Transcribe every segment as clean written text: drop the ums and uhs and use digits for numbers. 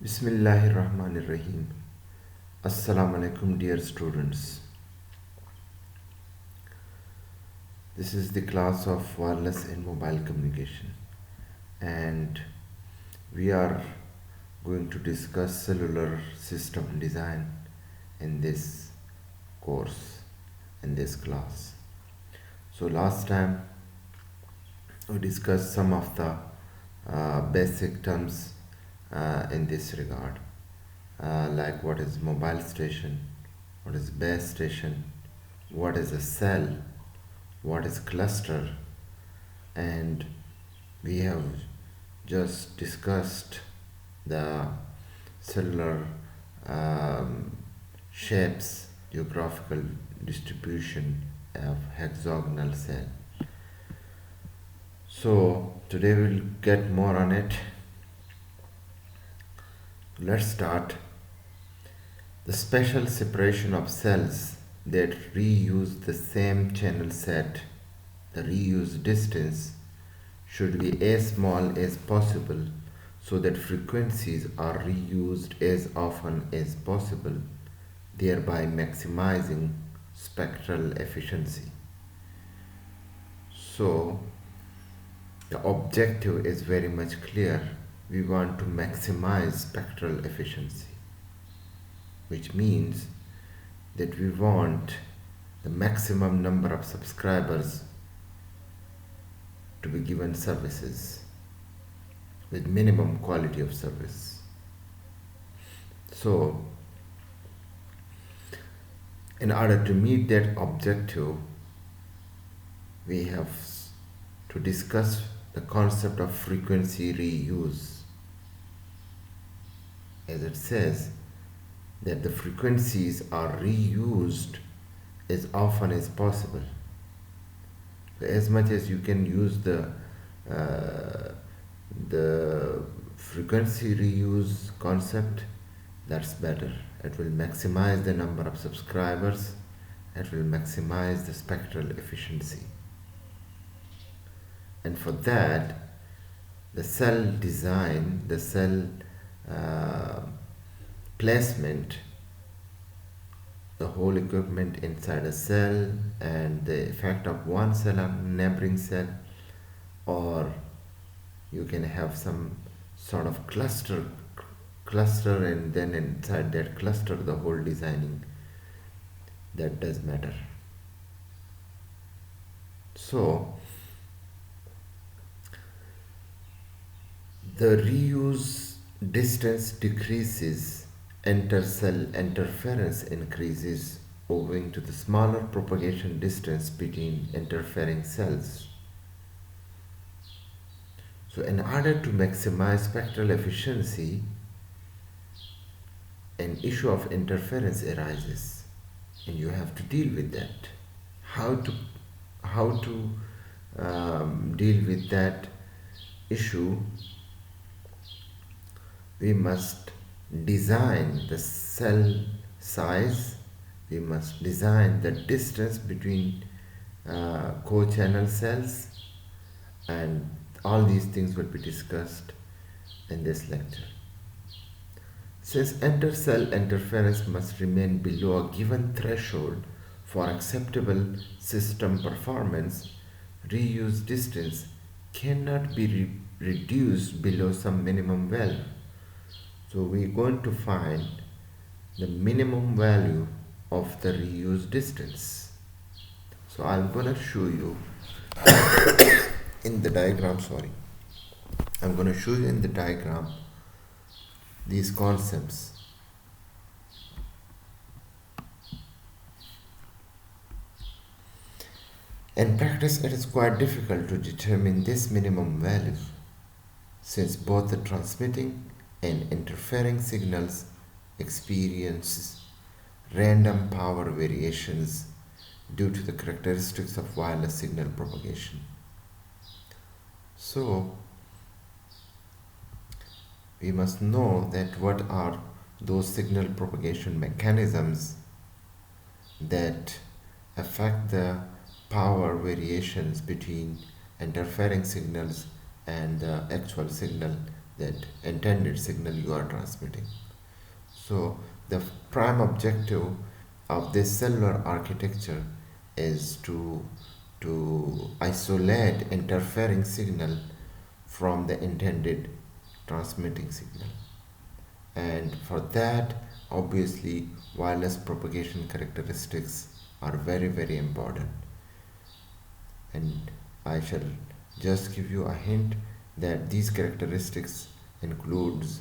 Bismillahirrahmanirrahim. Assalamu alaikum, dear students. This is the class of wireless and mobile communication, and we are going to discuss cellular system design in this course, in this class. So, last time we discussed some of the basic terms in this regard, like what is mobile station, what is base station, what is a cell, what is cluster, and we have just discussed the cellular shapes, geographical distribution of hexagonal cell. So today we'll get more on it. Let's start. The special separation of cells that reuse the same channel set, the reuse distance, should be as small as possible so that frequencies are reused as often as possible, thereby maximizing spectral efficiency. So, the objective is very much clear. We want to maximize spectral efficiency, which means that we want the maximum number of subscribers to be given services with minimum quality of service. So, in order to meet that objective, we have to discuss the concept of frequency reuse. As it says, that the frequencies are reused as often as possible. So as much as you can use the frequency reuse concept, that's better. It will maximize the number of subscribers. It will maximize the spectral efficiency. And for that, the cell design, the cell placement, the whole equipment inside a cell, and the effect of one cell on neighboring cell, or you can have some sort of cluster, and then inside that cluster the whole designing, that does matter. So the reuse distance decreases, inter-cell interference increases owing to the smaller propagation distance between interfering cells. So in order to maximize spectral efficiency, an issue of interference arises, and you have to deal with that. How to deal with that issue? We must design the cell size, we must design the distance between co-channel cells, and all these things will be discussed in this lecture. Since inter-cell interference must remain below a given threshold for acceptable system performance, reuse distance cannot be reduced below some minimum value. So we're going to find the minimum value of the reuse distance. So I'm going to show you in the diagram, I'm going to show you in the diagram these concepts. In practice, it is quite difficult to determine this minimum value, since both the transmitting and interfering signals experience random power variations due to the characteristics of wireless signal propagation. So, we must know that what are those signal propagation mechanisms that affect the power variations between interfering signals and the actual signal that intended signal you are transmitting. So the prime objective of this cellular architecture is to isolate interfering signal from the intended transmitting signal. And for that, obviously, wireless propagation characteristics are very, very important. And I shall just give you a hint that these characteristics includes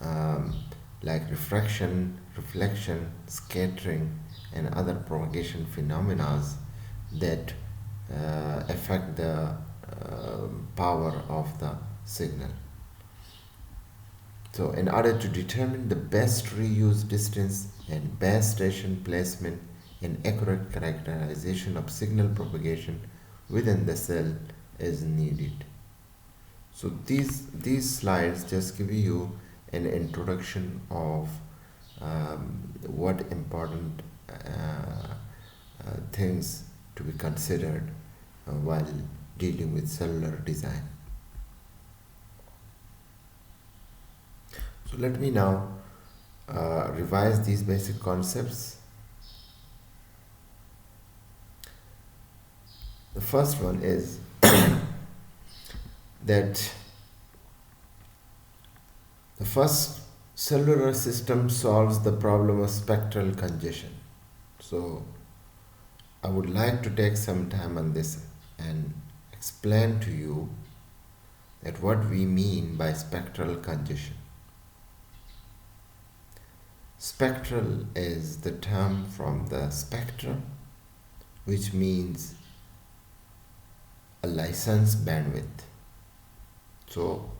um, like refraction, reflection, scattering, and other propagation phenomena that affect the power of the signal. So, in order to determine the best reuse distance and base station placement and accurate characterization of signal propagation within the cell is needed. So these slides just give you an introduction of what important things to be considered while dealing with cellular design. So let me now revise these basic concepts. The first one is that the first cellular system solves the problem of spectral congestion. So I would like to take some time on this and explain to you that what we mean by spectral congestion. Spectral is the term from the spectrum, which means a license bandwidth. So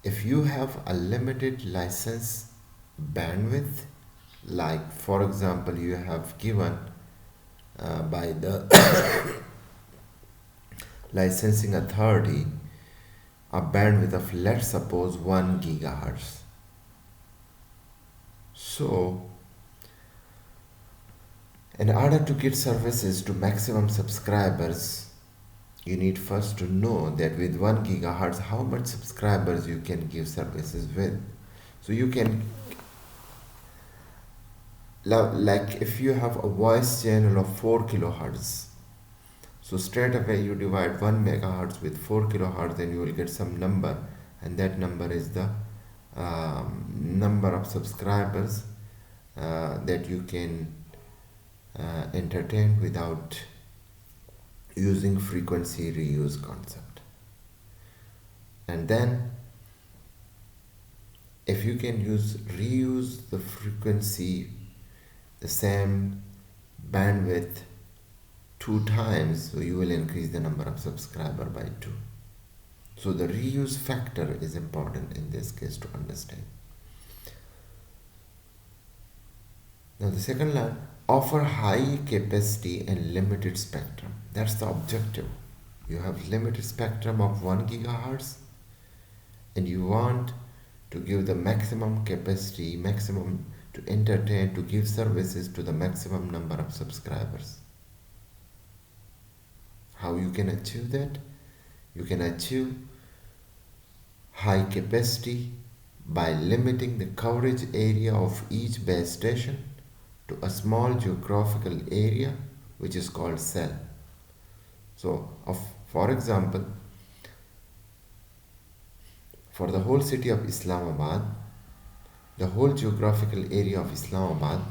if you have a limited license bandwidth, like for example you have given by the licensing authority a bandwidth of, let's suppose, 1 gigahertz. So in order to get services to maximum subscribers, you need first to know that with 1 gigahertz how much subscribers you can give services with. So you can, like if you have a voice channel of 4 kilohertz, so straight away you divide 1 megahertz with 4 kilohertz and you will get some number, and that number is the number of subscribers that you can entertain without using frequency reuse concept. And then if you can reuse the frequency, the same bandwidth 2 times, so you will increase the number of subscriber by 2. So the reuse factor is important in this case to understand. Now the second line, offer high capacity and limited spectrum. That's the objective. You have limited spectrum of 1 gigahertz and you want to give the maximum capacity, maximum to entertain, to give services to the maximum number of subscribers. How you can achieve that? You can achieve high capacity by limiting the coverage area of each base station to a small geographical area which is called cell. So for example, for the whole city of Islamabad, the whole geographical area of Islamabad,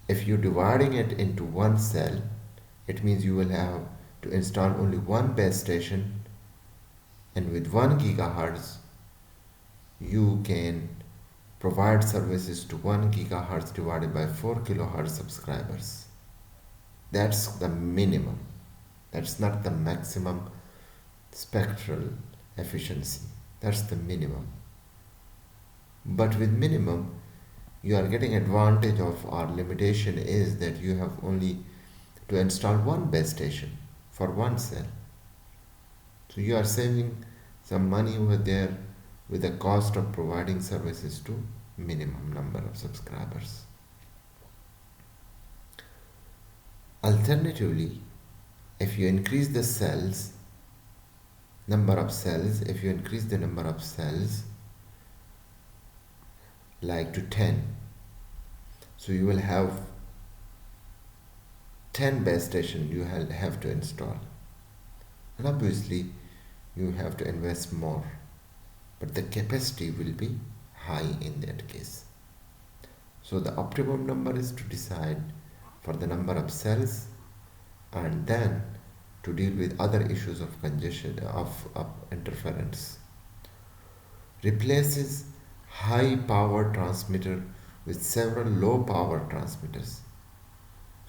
if you're dividing it into one cell, it means you will have to install only one base station, and with 1 gigahertz you can provide services to 1 gigahertz divided by 4 kilohertz subscribers. That's the minimum. That's not the maximum spectral efficiency. That's the minimum. But with minimum, you are getting advantage of, our limitation is that you have only to install one base station for one cell. So you are saving some money over there with the cost of providing services to minimum number of subscribers. Alternatively, if you increase the cells, number of cells, if you increase the number of cells like to 10, so you will have 10 base station you have to install, and obviously you have to invest more, but the capacity will be high in that case. So the optimum number is to decide for the number of cells, and then to deal with other issues of congestion of interference. Replaces high power transmitter with several low power transmitters.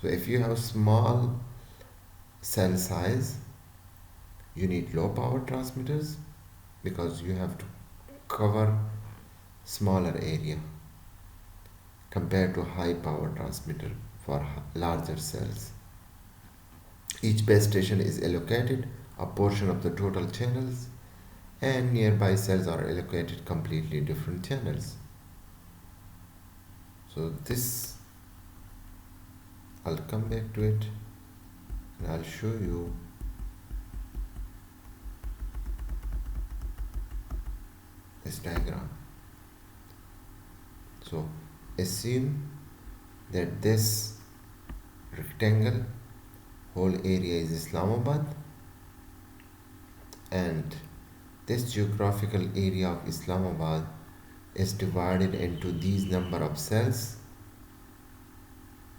So if you have small cell size, you need low power transmitters because you have to cover smaller area compared to high power transmitter for larger cells. Each base station is allocated a portion of the total channels, and nearby cells are allocated completely different channels. So this, I'll come back to it and I'll show you this diagram. So assume that this rectangle whole area is Islamabad, and this geographical area of Islamabad is divided into these number of cells.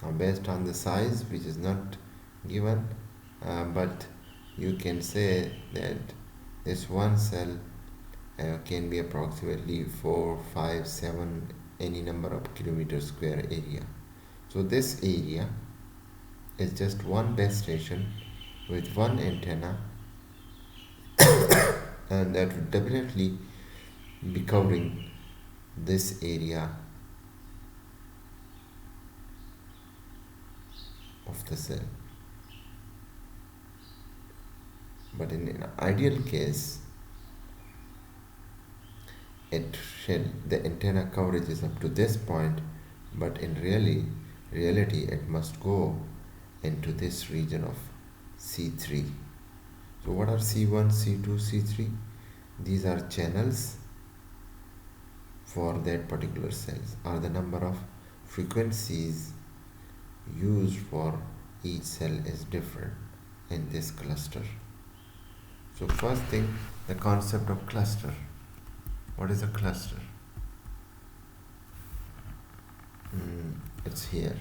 Now based on the size, which is not given, but you can say that this one cell can be approximately 4, 5, 7, any number of kilometer square area. So this area is just one base station with one antenna, and that would definitely be covering this area of the cell. But in an ideal case, the antenna coverage is up to this point, but in reality it must go into this region of C3. So what are C1, C2, C3? These are channels for that particular cells, are the number of frequencies used for each cell is different in this cluster. So first thing, the concept of cluster. What is a cluster? It's here.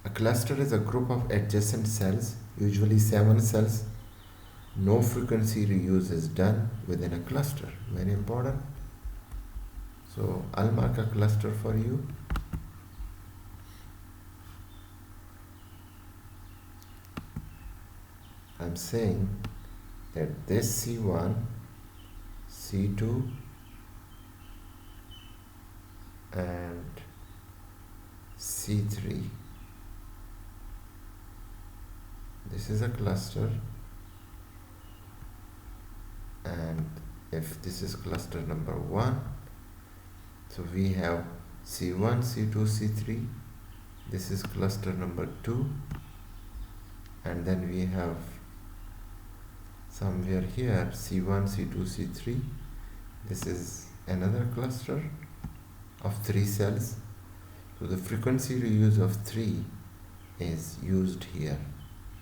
A cluster is a group of adjacent cells, usually 7 cells. No frequency reuse is done within a cluster. Very important. So I'll mark a cluster for you. I'm saying that this C1, C2 and C3, this is a cluster, and if this is cluster number 1, so we have C1, C2, C3, this is cluster number 2, and then we have somewhere here C1, C2, C3, this is another cluster of 3 cells. So the frequency reuse of 3 is used here,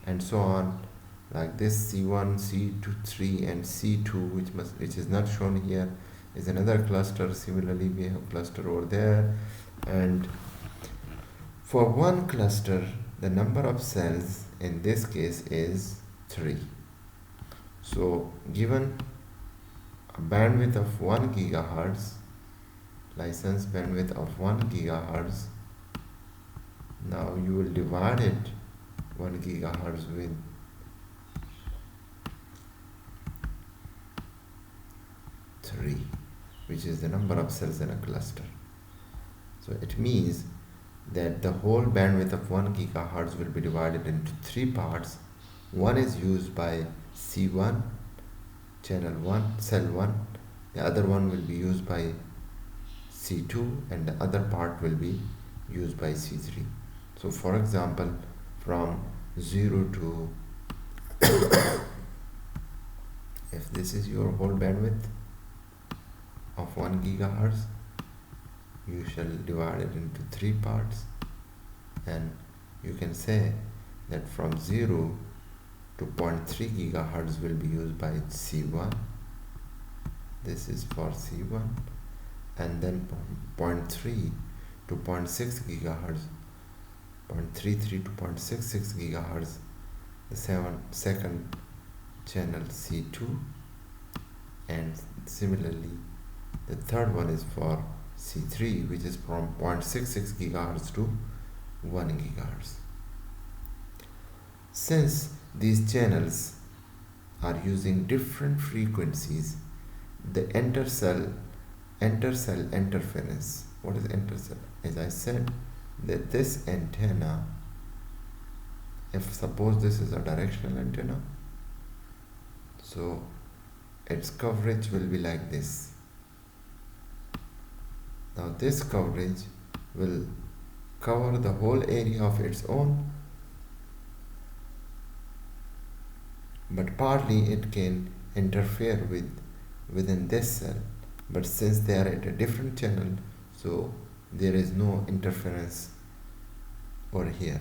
and so on, like this C1, C2, 3 and C2, which is not shown here, is another cluster. Similarly, we have cluster over there, and for one cluster the number of cells in this case is 3. So given a bandwidth of 1 gigahertz, license bandwidth of 1 gigahertz, now you will divide it 1 gigahertz with 3, which is the number of cells in a cluster. So it means that the whole bandwidth of 1 gigahertz will be divided into 3 parts. One is used by C1, channel 1, cell 1, the other one will be used by C2, and the other part will be used by C3. So for example, from 0 to If this is your whole bandwidth of 1 gigahertz, you shall divide it into 3 parts, and you can say that from 0 to 0.3 gigahertz will be used by C1. This is for C1, and then 0.3 to 0.6 gigahertz, 0.33 to 0.66 gigahertz, the second channel C2, and similarly the third one is for C3, which is from 0.66 gigahertz to 1 gigahertz. Since these channels are using different frequencies, the intercell interference. What is intercell? As I said, that this antenna, if suppose this is a directional antenna, so its coverage will be like this. Now this coverage will cover the whole area of its own, but partly it can interfere within this cell, but since they are at a different channel, so there is no interference over here.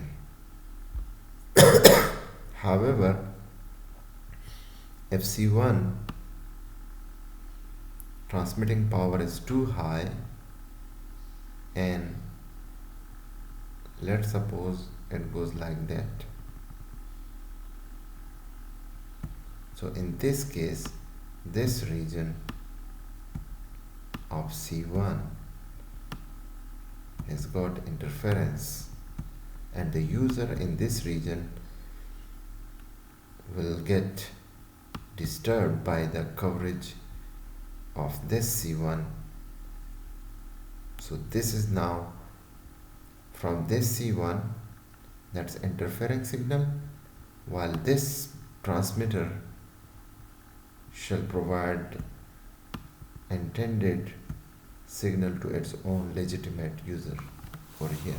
However, if C1 transmitting power is too high, and let's suppose it goes like that, so in this case this region of C1 has got interference, and the user in this region will get disturbed by the coverage of this C1. So this is now from this C1, that's interfering signal, while this transmitter shall provide intended signal to its own legitimate user over here.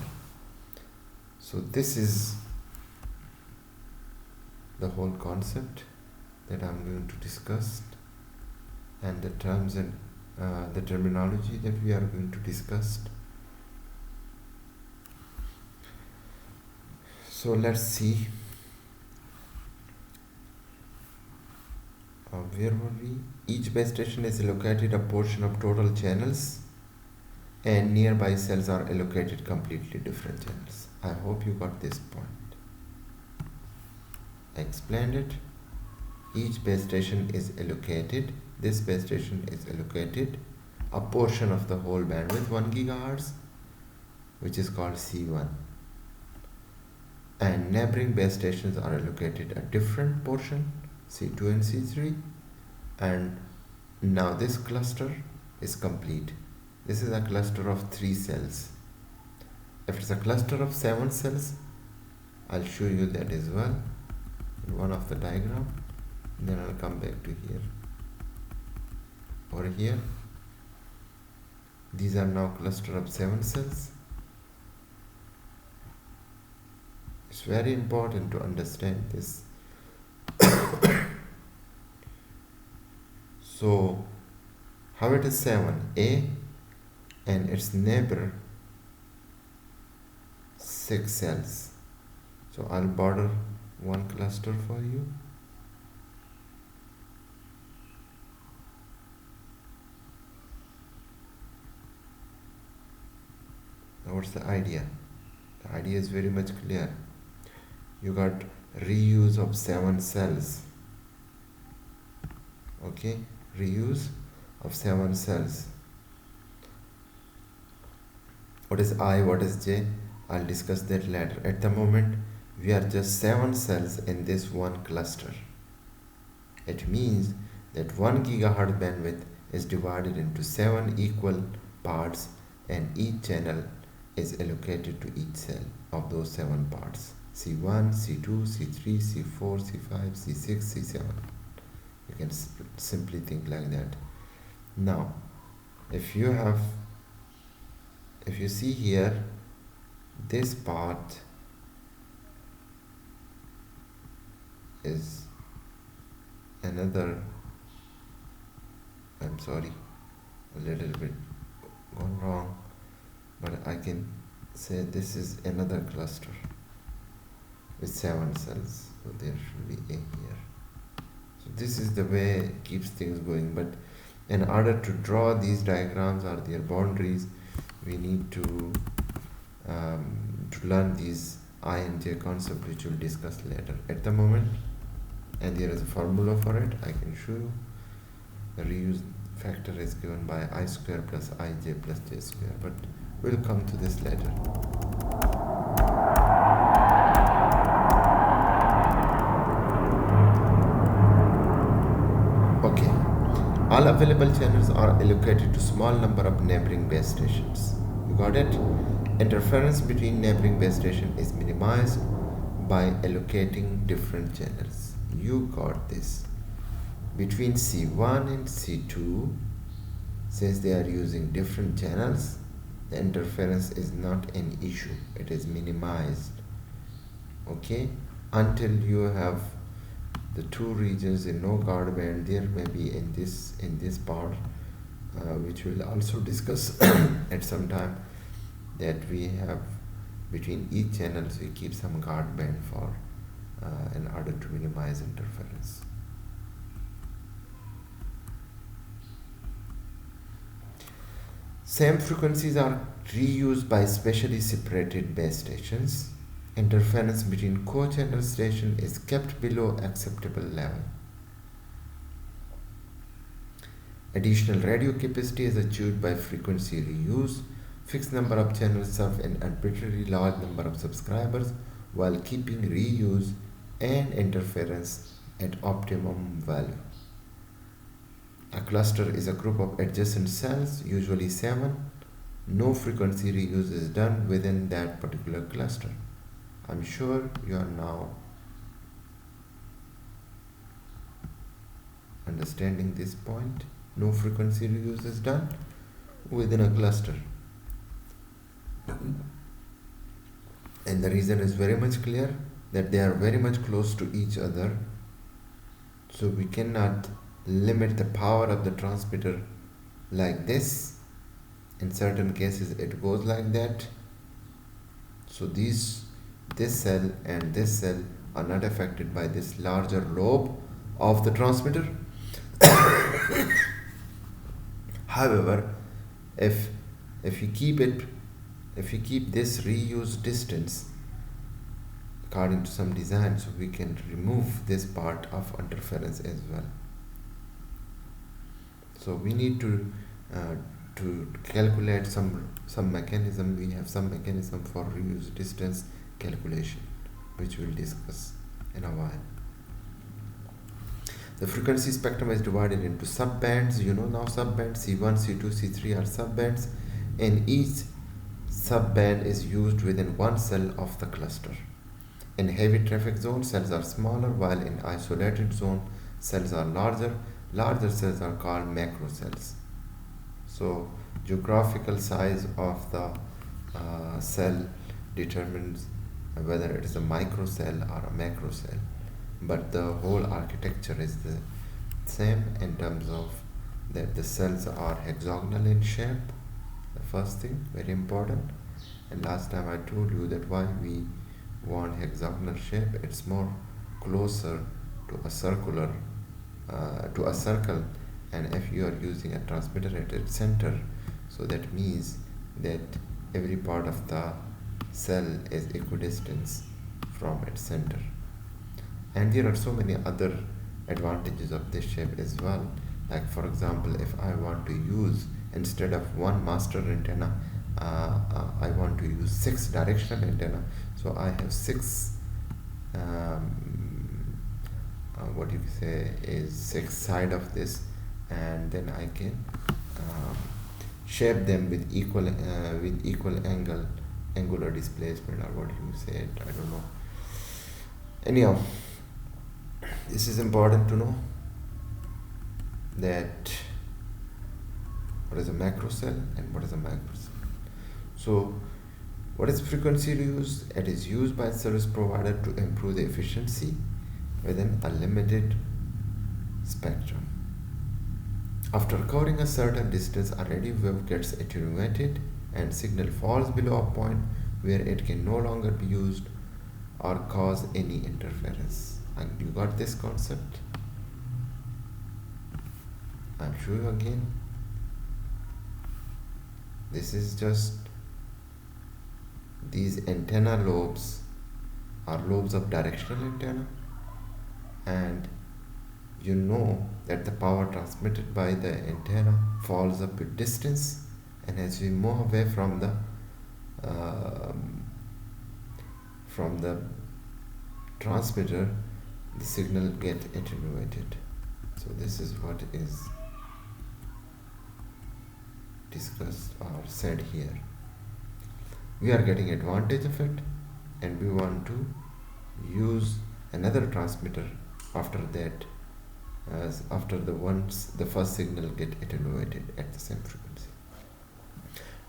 So this is the whole concept that I'm going to discuss, and the terms and the terminology that we are going to discuss. So let's see, where were we? Each base station is allocated a portion of total channels, and nearby cells are allocated completely different channels. I hope you got this point. I explained it. Each base station is allocated, this base station is allocated a portion of the whole bandwidth 1 gigahertz, which is called C1, and neighboring base stations are allocated a different portion, C2 and C3, and now this cluster is complete. This is a cluster of 3 cells. If it's a cluster of 7 cells, I'll show you that as well in one of the diagram. Then I'll come back to here. Over here, these are now cluster of 7 cells. It's very important to understand this. So how it is 7? A and its neighbor 6 cells. So I'll border one cluster for you. Now what's the idea? The idea is very much clear. You got reuse of 7 cells. Okay, reuse of 7 cells. What is I, what is J? I'll discuss that later. At the moment, we are just 7 cells in this one cluster. It means that 1 gigahertz bandwidth is divided into 7 equal parts, and each channel is allocated to each cell of those 7 parts. C1, C2, C3, C4, C5, C6, C7. You can simply think like that. Now, if you see here, this part is another I'm sorry, a little bit gone wrong, but I can say this is another cluster with 7 cells, so there should be a here. So this is the way it keeps things going, but in order to draw these diagrams or their boundaries, we need to learn these I and j concept, which we'll discuss later. At the moment, and there is a formula for it, I can show you. The reuse factor is given by I square plus ij plus j square, but we'll come to this later. Okay, all available channels are allocated to small number of neighboring base stations. You got it? Interference between neighboring base stations is minimized by allocating different channels. You got this. Between C1 and C2, since they are using different channels, the interference is not an issue. It is minimized. Okay? Until you have the two regions in no guard band, there may be in this part, which we'll also discuss at some time, that we have between each channels we keep some guard band for in order to minimize interference. Same frequencies are reused by specially separated base stations. Interference between co-channel stations is kept below acceptable level. Additional radio capacity is achieved by frequency reuse. Fixed number of channels serve an arbitrarily large number of subscribers while keeping reuse and interference at optimum value. A cluster is a group of adjacent cells, usually 7. No frequency reuse is done within that particular cluster. I'm sure you are now understanding this point. No frequency reuse is done within a cluster. And the reason is very much clear, that they are very much close to each other. So we cannot limit the power of the transmitter like this. In certain cases it goes like that. So this cell and this cell are not affected by this larger lobe of the transmitter. However, if you keep this reuse distance according to some design, so we can remove this part of interference as well. So we need to calculate some mechanism. We have some mechanism for reuse distance calculation, which we'll discuss in a while. The frequency spectrum is divided into subbands. You know now subbands C1, C2, C3 are subbands, and each subband is used within one cell of the cluster. In heavy traffic zone, cells are smaller, while in isolated zone, cells are larger. Larger cells are called macro cells. So geographical size of the cell determines whether it is a micro cell or a macro cell, but the whole architecture is the same in terms of that the cells are hexagonal in shape. The first thing, very important. And last time I told you that why we want hexagonal shape. It's more closer to a circle, and if you are using a transmitter at its center, so that means that every part of the cell is equidistant from its center. And there are so many other advantages of this shape as well. Like for example, if I want to use, instead of one master antenna, I want to use 6 directional antenna, so I have 6 what you say is 6 side of this, and then I can shape them with equal angular displacement, or what you say it, I don't know. Anyhow, this is important to know, that what is a macro cell and what is a micro cell. So what is frequency reuse? It is used by service provider to improve the efficiency within a limited spectrum. After covering a certain distance, a radio wave gets attenuated and signal falls below a point where it can no longer be used or cause any interference. And you got this concept? I'll show you again. This is just these antenna lobes are lobes of directional antenna, and you know that the power transmitted by the antenna falls up with distance, and as we move away from the transmitter, the signal get attenuated. So this is what is discussed or said here. We are getting advantage of it, and we want to use another transmitter after that, as after the first signal get attenuated at the same frequency.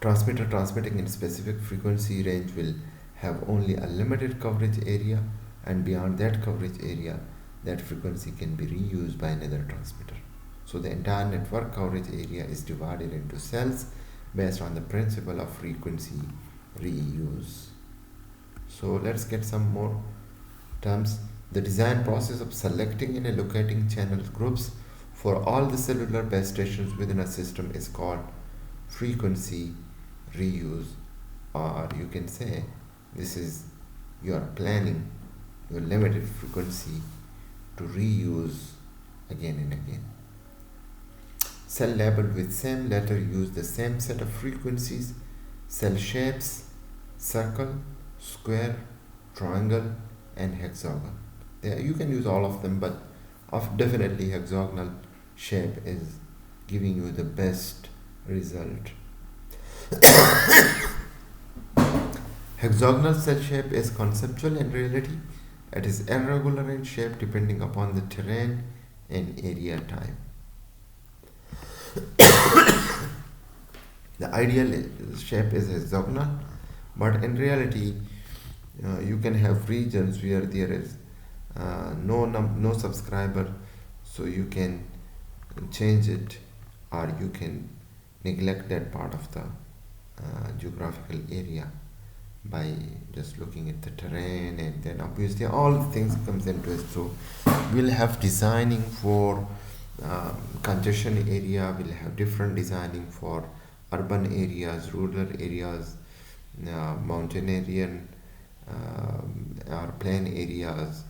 Transmitter transmitting in specific frequency range will have only a limited coverage area, and beyond that coverage area, that frequency can be reused by another transmitter. So the entire network coverage area is divided into cells based on the principle of frequency reuse. So let's get some more terms. The design process of selecting and allocating channel groups for all the cellular base stations within a system is called frequency reuse, or you can say this is your planning your limited frequency to reuse again and again. Cell labeled with same letter use the same set of frequencies. Cell shapes: circle, square, triangle, and hexagon. You can use all of them, but definitely hexagonal shape is giving you the best result. Hexagonal cell shape is conceptual. In reality, it is irregular in shape depending upon the terrain and area type. The ideal shape is hexagonal, but in reality, you can have regions where there is no subscriber, so you can change it, or you can neglect that part of the geographical area by just looking at the terrain, and then obviously all the things comes into it. So we'll have designing for congestion area, we'll have different designing for urban areas, rural areas, mountain area, or plain areas.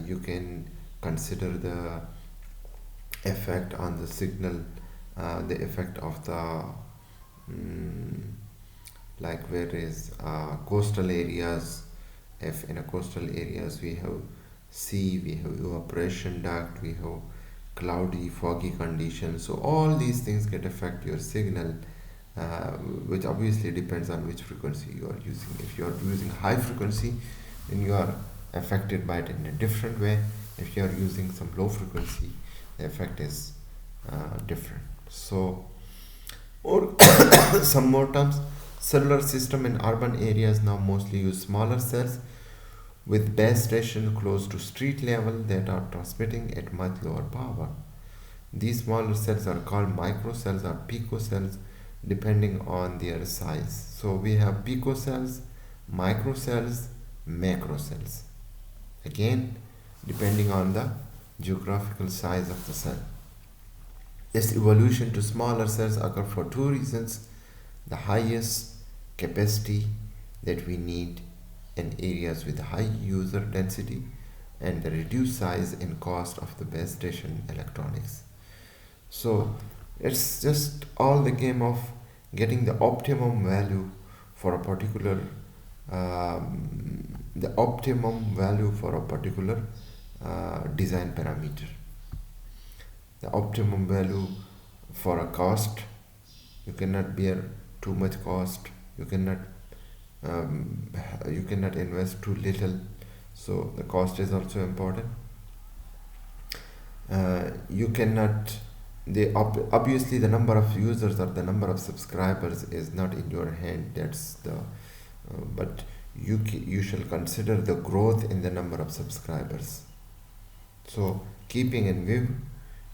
You can consider the effect on the signal, the effect of the like where is coastal areas. If in a coastal areas we have sea, we have evaporation duct, we have cloudy, foggy conditions, so all these things get affect your signal, which obviously depends on which frequency you are using. If you are using high frequency, then you are affected by it in a different way. If you are using some low frequency, the effect is different. So, or some more terms. Cellular system in urban areas now mostly use smaller cells with base station close to street level that are transmitting at much lower power. These smaller cells are called microcells or picocells depending on their size. So we have picocells, microcells, macrocells. Again, depending on the geographical size of the cell. This evolution to smaller cells occurs for two reasons: the highest capacity that we need in areas with high user density, and the reduced size and cost of the base station electronics. So it's just all the game of getting the optimum value for a particular design parameter. The optimum value for a cost, you cannot bear too much cost, you cannot invest too little, so the cost is also important. You cannot obviously the number of users or the number of subscribers is not in your hand, that's the but you shall consider the growth in the number of subscribers. So keeping in view,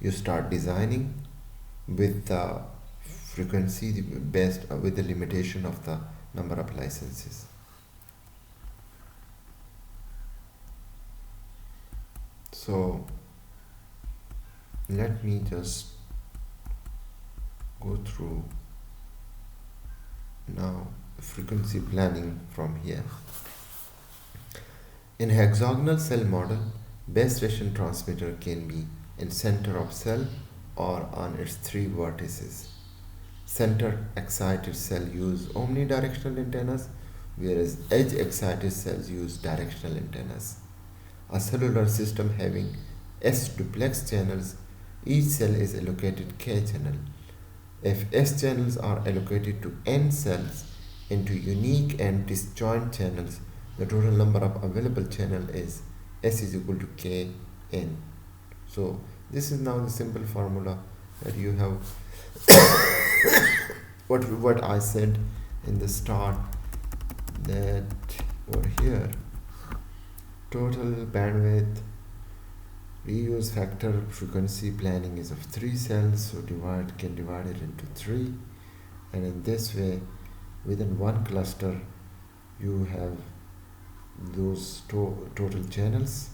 you start designing with the frequency based with the limitation of the number of licenses. So let me just go through now frequency planning from here. In hexagonal cell model, base station transmitter can be in center of cell or on its three vertices. Center excited cell use omnidirectional antennas, whereas edge excited cells use directional antennas. A cellular system having S duplex channels, each cell is allocated K channel. If S channels are allocated to N cells into unique and disjoint channels, the total number of available channel is S is equal to K N. So this is now the simple formula that you have what I said in the start, that over here total bandwidth reuse factor frequency planning is of 3 cells, so can divide it into 3, and in this way within one cluster you have those total channels.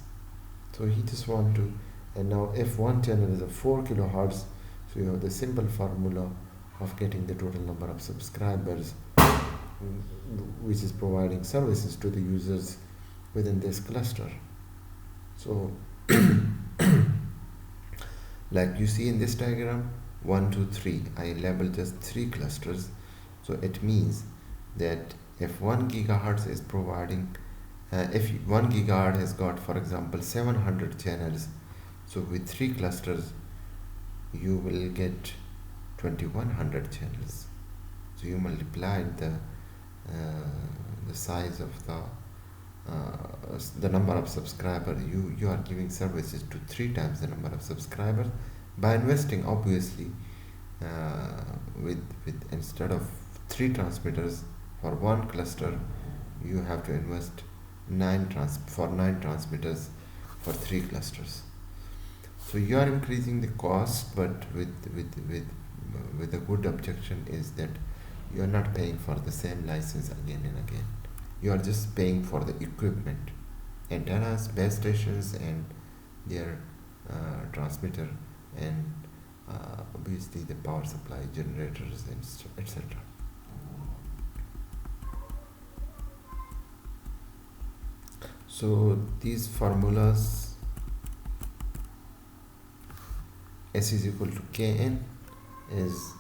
So he just want to, and now if one channel is a 4 kilohertz, so you have the simple formula of getting the total number of subscribers which is providing services to the users within this cluster. So like you see in this diagram, 1 2 3, I labeled just 3 clusters. So it means that if 1 gigahertz is providing if 1 gigahertz has got, for example, 700 channels, so with 3 clusters you will get 2100 channels. So you multiply the size of the number of subscribers. You are giving services to 3 times the number of subscribers by investing, obviously, with instead of 3 transmitters for 1 cluster, you have to invest 9 transmitters for 3 clusters. So you are increasing the cost, but with a good objection is that you are not paying for the same license again and again. You are just paying for the equipment, antennas, base stations, and their transmitter, and obviously the power supply, generators, and etc. So these formulas, S is equal to Kn, is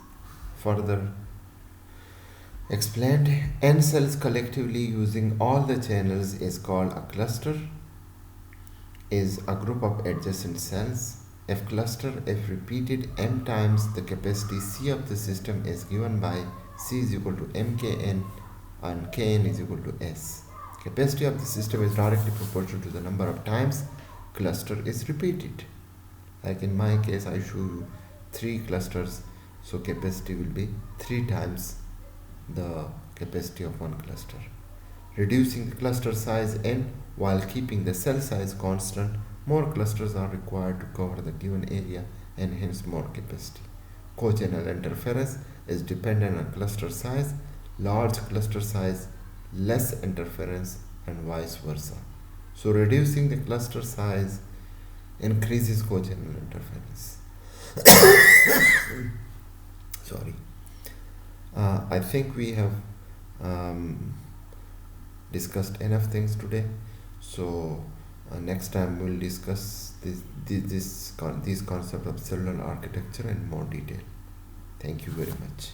further explained. N cells collectively using all the channels is called a cluster, is a group of adjacent cells. If cluster, if repeated m times, the capacity C of the system is given by C is equal to mkn and kn is equal to S. Capacity of the system is directly proportional to the number of times cluster is repeated. Like in my case, I show you 3 clusters, so capacity will be 3 times the capacity of one cluster. Reducing the cluster size n while keeping the cell size constant, more clusters are required to cover the given area and hence more capacity. Co-channel interference is dependent on cluster size. Large cluster size, less interference, and vice versa. So reducing the cluster size increases co-channel interference. Sorry. I think we have discussed enough things today. So next time we'll discuss these concepts of cellular architecture in more detail. Thank you very much.